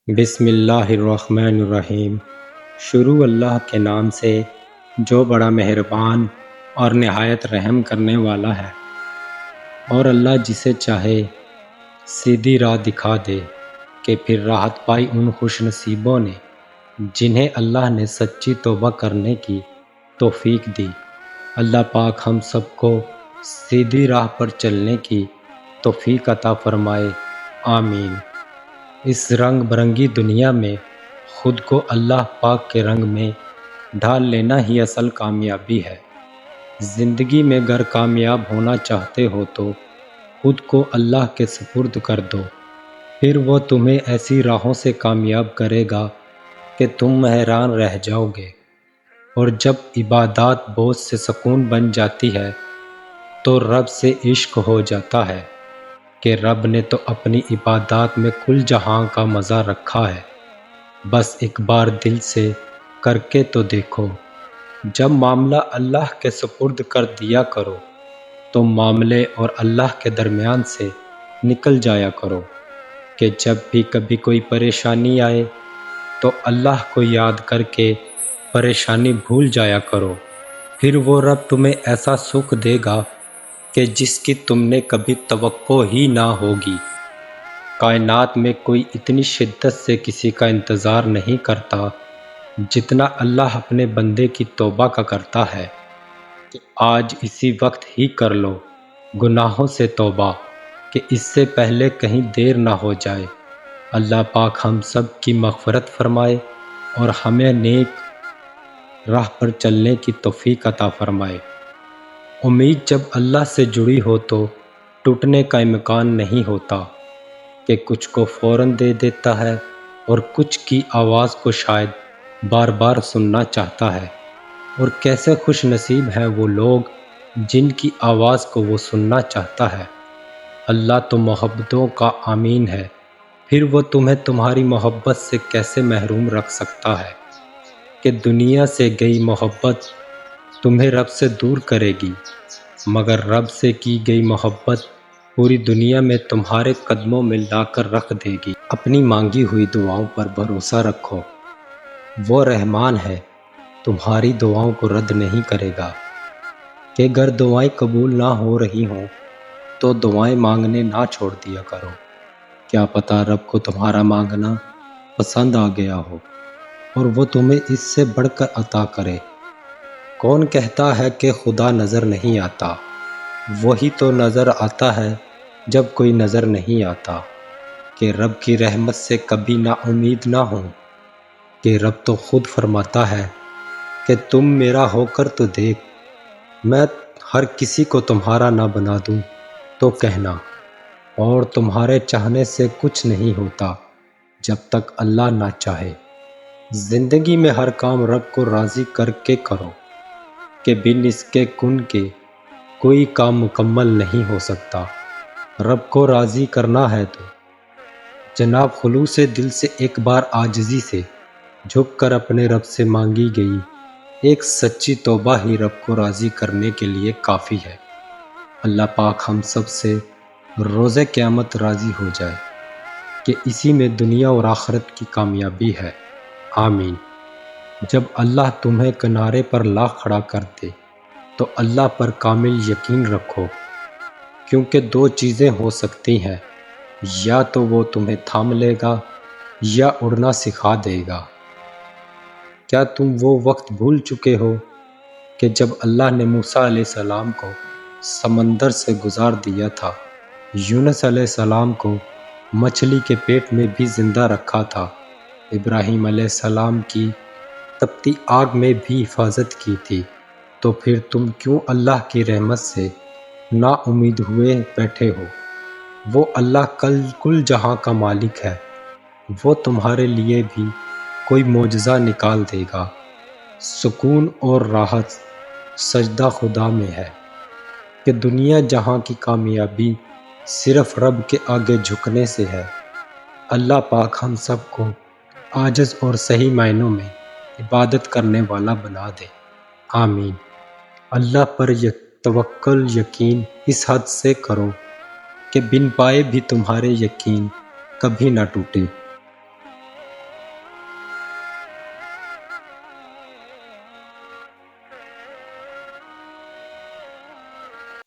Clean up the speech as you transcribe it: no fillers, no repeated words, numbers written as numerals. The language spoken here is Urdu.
بسم اللہ الرحمن الرحیم۔ شروع اللہ کے نام سے جو بڑا مہربان اور نہایت رحم کرنے والا ہے۔ اور اللہ جسے چاہے سیدھی راہ دکھا دے کہ پھر راحت پائی ان خوش نصیبوں نے جنہیں اللہ نے سچی توبہ کرنے کی توفیق دی۔ اللہ پاک ہم سب کو سیدھی راہ پر چلنے کی توفیق عطا فرمائے، آمین۔ اس رنگ برنگی دنیا میں خود کو اللہ پاک کے رنگ میں ڈھال لینا ہی اصل کامیابی ہے۔ زندگی میں گر کامیاب ہونا چاہتے ہو تو خود کو اللہ کے سپرد کر دو، پھر وہ تمہیں ایسی راہوں سے کامیاب کرے گا کہ تم حیران رہ جاؤ گے۔ اور جب عبادات بوجھ سے سکون بن جاتی ہے تو رب سے عشق ہو جاتا ہے کہ رب نے تو اپنی عبادات میں کل جہاں کا مزہ رکھا ہے، بس ایک بار دل سے کر کے تو دیکھو۔ جب معاملہ اللہ کے سپرد کر دیا کرو تو معاملے اور اللہ کے درمیان سے نکل جایا کرو کہ جب بھی کبھی کوئی پریشانی آئے تو اللہ کو یاد کر کے پریشانی بھول جایا کرو، پھر وہ رب تمہیں ایسا سکھ دے گا کہ جس کی تم نے کبھی توقع ہی نہ ہوگی۔ کائنات میں کوئی اتنی شدت سے کسی کا انتظار نہیں کرتا جتنا اللہ اپنے بندے کی توبہ کا کرتا ہے کہ آج اسی وقت ہی کر لو گناہوں سے توبہ کہ اس سے پہلے کہیں دیر نہ ہو جائے۔ اللہ پاک ہم سب کی مغفرت فرمائے اور ہمیں نیک راہ پر چلنے کی توفیق عطا فرمائے۔ امید جب اللہ سے جڑی ہو تو ٹوٹنے کا امکان نہیں ہوتا کہ کچھ کو فوراً دے دیتا ہے اور کچھ کی آواز کو شاید بار بار سننا چاہتا ہے، اور کیسے خوش نصیب ہیں وہ لوگ جن کی آواز کو وہ سننا چاہتا ہے۔ اللہ تو محبتوں کا امین ہے، پھر وہ تمہیں تمہاری محبت سے کیسے محروم رکھ سکتا ہے کہ دنیا سے گئی محبت تمہیں رب سے دور کرے گی، مگر رب سے کی گئی محبت پوری دنیا میں تمہارے قدموں میں لا کر رکھ دے گی۔ اپنی مانگی ہوئی دعاؤں پر بھروسہ رکھو، وہ رحمان ہے، تمہاری دعاؤں کو رد نہیں کرے گا۔ کہ گر دعائیں قبول نہ ہو رہی ہوں تو دعائیں مانگنے نہ چھوڑ دیا کرو، کیا پتہ رب کو تمہارا مانگنا پسند آ گیا ہو اور وہ تمہیں اس سے بڑھ کر عطا کرے۔ کون کہتا ہے کہ خدا نظر نہیں آتا؟ وہی تو نظر آتا ہے جب کوئی نظر نہیں آتا۔ کہ رب کی رحمت سے کبھی نا امید نہ ہو، کہ رب تو خود فرماتا ہے کہ تم میرا ہو کر تو دیکھ، میں ہر کسی کو تمہارا نہ بنا دوں تو کہنا۔ اور تمہارے چاہنے سے کچھ نہیں ہوتا جب تک اللہ نہ چاہے۔ زندگی میں ہر کام رب کو راضی کر کے کرو کہ بن اس کے کن کے کوئی کام مکمل نہیں ہو سکتا۔ رب کو راضی کرنا ہے تو جناب خلوص دل سے ایک بار عاجزی سے جھک کر اپنے رب سے مانگی گئی ایک سچی توبہ ہی رب کو راضی کرنے کے لیے کافی ہے۔ اللہ پاک ہم سب سے روز قیامت راضی ہو جائے کہ اسی میں دنیا اور آخرت کی کامیابی ہے، آمین۔ جب اللہ تمہیں کنارے پر لا کھڑا کر دے تو اللہ پر کامل یقین رکھو، کیونکہ دو چیزیں ہو سکتی ہیں، یا تو وہ تمہیں تھام لے گا یا اڑنا سکھا دے گا۔ کیا تم وہ وقت بھول چکے ہو کہ جب اللہ نے موسیٰ علیہ السلام کو سمندر سے گزار دیا تھا، یونس علیہ السلام کو مچھلی کے پیٹ میں بھی زندہ رکھا تھا، ابراہیم علیہ السلام کی تپتی آگ میں بھی حفاظت کی تھی، تو پھر تم کیوں اللہ کی رحمت سے نا امید ہوئے بیٹھے ہو؟ وہ اللہ کل جہاں کا مالک ہے، وہ تمہارے لیے بھی کوئی معجزہ نکال دے گا۔ سکون اور راحت سجدہ خدا میں ہے کہ دنیا جہاں کی کامیابی صرف رب کے آگے جھکنے سے ہے۔ اللہ پاک ہم سب کو عاجز اور صحیح معنوں میں عبادت کرنے والا بنا دے، آمین۔ اللہ پر توکل یقین اس حد سے کرو کہ بن پائے بھی تمہارے یقین کبھی نہ ٹوٹے۔